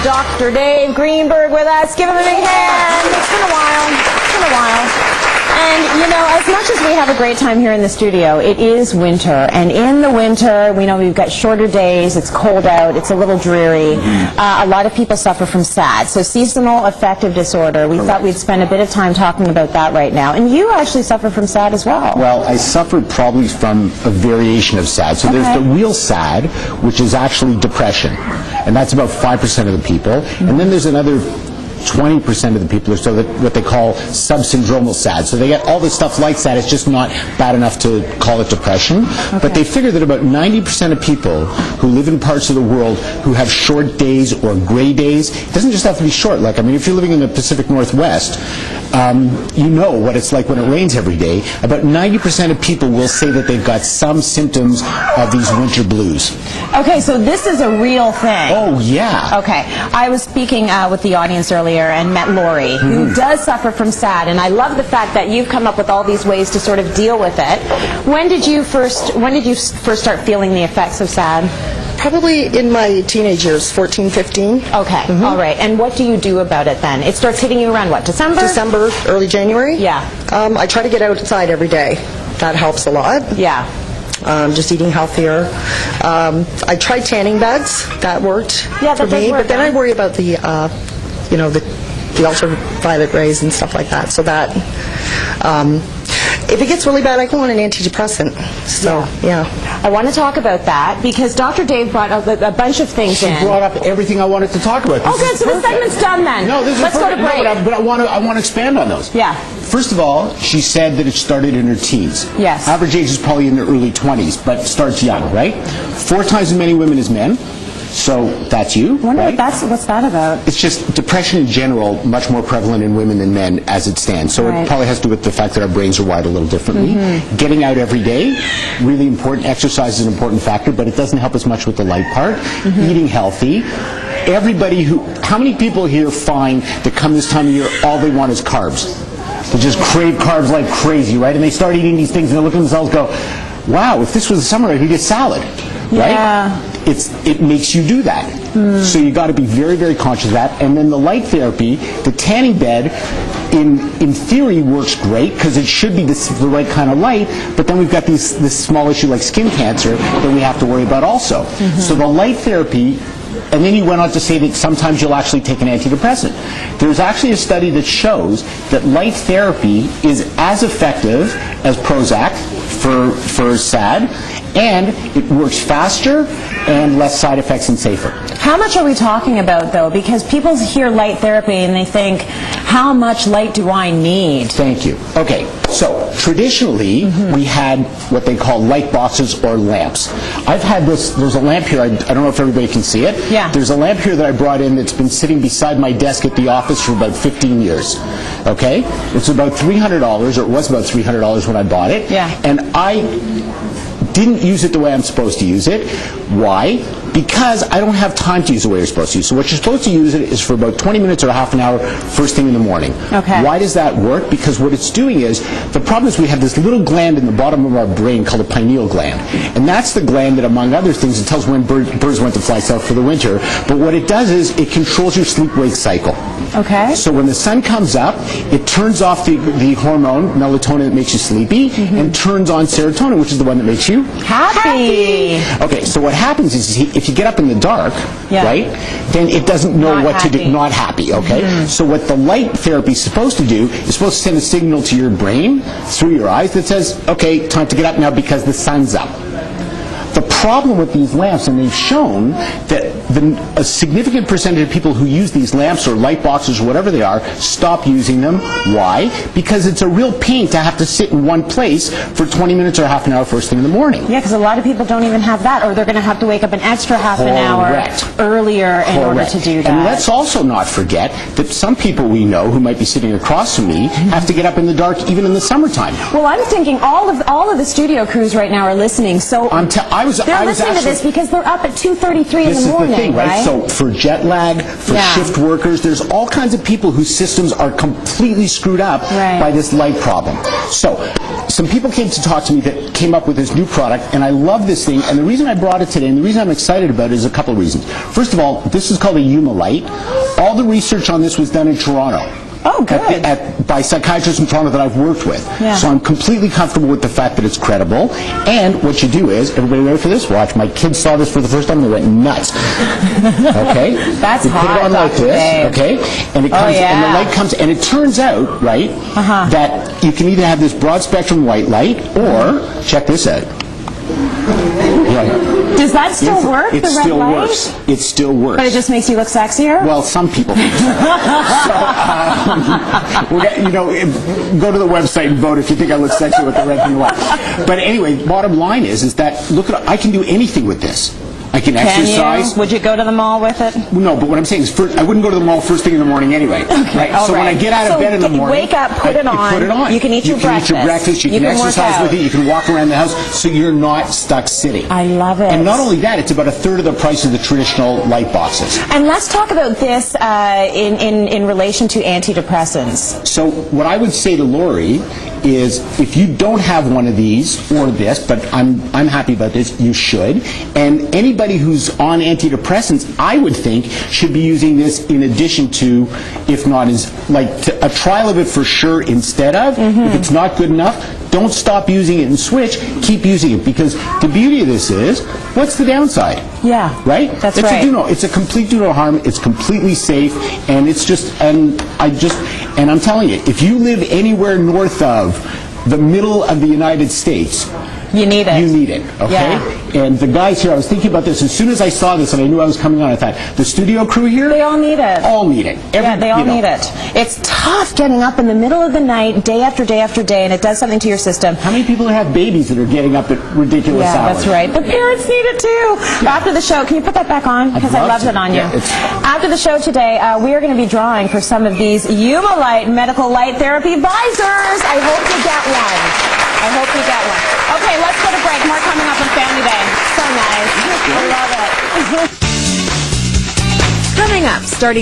Dr. Dave Greenberg with us. Give him a big hand. It's been a while. It's been a while. And, you know, as much as we have a great time here in the studio, it is winter. And in the winter, we know we've got shorter days, it's cold out, it's a little dreary. A lot of people suffer from SAD, so seasonal affective disorder. We thought we'd spend a bit of time talking about that right now. And you actually suffer from SAD as well. Well, I suffered probably from a variation of SAD. So there's the real SAD, which is actually depression. And that's about 5% of the people. And then there's another 20% of the people are so that what they call subsyndromal SAD. So they get all this stuff like SAD. It's just not bad enough to call it depression. But they figure that about 90% of people who live in parts of the world who have short days or gray days, it doesn't just have to be short. Like, I mean, if you're living in the Pacific Northwest, you know what it's like when it rains every day. About 90% of people will say that they've got some symptoms of these winter blues. Okay, so this is a real thing. Oh, yeah. Okay. I was speaking with the audience earlier and met Lori, who does suffer from SAD, and I love the fact that you've come up with all these ways to sort of deal with it. When did you first start feeling the effects of SAD? Probably in my teenage years, 14, 15. Okay, all right. And what do you do about it then? It starts hitting you around what, December? December, early January. Yeah. I try to get outside every day. That helps a lot. Yeah. Just eating healthier. I tried tanning beds. That worked for me. But then I worry about the, you know, the ultraviolet rays and stuff like that. So that, if it gets really bad, I go on an antidepressant. So, yeah. I want to talk about that because Dr. Dave brought up a bunch of things in. She brought up everything I wanted to talk about. Oh, good. So the segment's done then. No, this is Let's go to break. No, but I want to expand on those. Yeah. First of all, she said that it started in her teens. Yes. Average age is probably in their early 20s, but starts young, right? 4 times as many women as men. So that's you, I wonder right? what's that about? It's just depression in general, much more prevalent in women than men as it stands. So it probably has to do with the fact that our brains are wired a little differently. Getting out every day, really important. Exercise is an important factor, but it doesn't help us much with the light part. Eating healthy. Everybody how many people here find that come this time of year, all they want is carbs? They just crave carbs like crazy, right? And they start eating these things and they look at themselves and go, wow, if this was the summer, I could get salad, right? Yeah. It makes you do that. So you got to be very, very conscious of that. And then the light therapy, the tanning bed, in theory works great because it should be the right kind of light, but then we've got this small issue like skin cancer that we have to worry about also. So the light therapy, and then he went on to say that sometimes you'll actually take an antidepressant. There's actually a study that shows that light therapy is as effective as Prozac for SAD, and it works faster and less side effects and safer. How much are we talking about, though? Because people hear light therapy and they think, how much light do I need? Thank you. Okay, so traditionally we had what they call light boxes or lamps. I've had this, there's a lamp here, I don't know if everybody can see it. Yeah. There's a lamp here that I brought in that's been sitting beside my desk at the office for about 15 years. Okay? It's about $300, or it was about $300 when I bought it. Yeah. And I didn't use it the way I'm supposed to use it. Why? Because I don't have time to use it the way you're supposed to use it. So what you're supposed to use it is for about 20 minutes or half an hour first thing in the morning. Okay. Why does that work? Because what it's doing is, the problem is we have this little gland in the bottom of our brain called the pineal gland. And that's the gland that, among other things, it tells when birds went to fly south for the winter. But what it does is it controls your sleep-wake cycle. Okay. So when the sun comes up, it turns off the hormone, melatonin, that makes you sleepy, and turns on serotonin, which is the one that makes you happy. Okay, so what happens is if you get up in the dark, right, then it doesn't know what to do. Not happy, okay? So what the light therapy is supposed to do is supposed to send a signal to your brain through your eyes that says, okay, time to get up now because the sun's up. The problem with these lamps, and they've shown that a significant percentage of people who use these lamps or light boxes or whatever they are stop using them. Why? Because it's a real pain to have to sit in one place for 20 minutes or half an hour first thing in the morning. Yeah, because a lot of people don't even have that, or they're going to have to wake up an extra half an hour earlier in order to do that. And let's also not forget that some people we know who might be sitting across from me have to get up in the dark even in the summertime. Well, I'm thinking all of the studio crews right now are listening, so they're listening to this because they're up at 2:33 in the morning. This is the thing, right? So for jet lag, for shift workers, there's all kinds of people whose systems are completely screwed up by this light problem. So some people came to talk to me that came up with this new product, and I love this thing, and the reason I brought it today, and the reason I'm excited about it is a couple of reasons. First of all, this is called a Humalite. All the research on this was done in Toronto. Oh, good. By psychiatrists in Toronto that I've worked with. Yeah. So I'm completely comfortable with the fact that it's credible. And what you do is, everybody ready for this? Watch. My kids saw this for the first time, they went nuts. Okay? That's you hot, put it on like Dr. this, Dave. okay? And it comes, and the light comes, and it turns out, right, that you can either have this broad spectrum white light, or, check this out. Right. Does that still work, It the red still light? works. It still works. But it just makes you look sexier? Well, some people think so. Go to the website and vote if you think I look sexy with the red and the white. But anyway, bottom line is that, look at, I can do anything with this. I can exercise. You? Would you go to the mall with it? No, but what I'm saying is, I wouldn't go to the mall first thing in the morning anyway. Okay, right? So when I get out of bed in the morning, wake up, put it on. Put it on. You can eat your breakfast. You can exercise with it. You can walk around the house, so you're not stuck sitting. I love it. And not only that, it's about a third of the price of the traditional light boxes. And let's talk about this in relation to antidepressants. So what I would say to Lori is, if you don't have one of these or this, but I'm happy about this, you should. And anybody who's on antidepressants, I would think, should be using this in addition to, if not as a trial of it for sure instead of. If it's not good enough, don't stop using it and switch. Keep using it, because the beauty of this is, what's the downside? Yeah. Right? That's right. It's a complete do no harm. It's completely safe, and it's just, and I'm telling you, if you live anywhere north of the middle of the United States, you need it. You need it, okay? Yeah. And the guys here, I was thinking about this as soon as I saw this and I knew I was coming on, I thought, the studio crew here? They all need it. All need it. They all need it. It's tough getting up in the middle of the night, day after day after day, and it does something to your system. How many people have babies that are getting up at ridiculous hours? Yeah, that's right. The parents need it too. Yeah. After the show, can you put that back on? Because I loved it on you. Yeah, after the show today, we are going to be drawing for some of these Humalite medical light therapy visors. I hope you get one. I hope you get one. Okay, let's go to break. More coming up on Family Day. So nice. I love it. Coming up, starting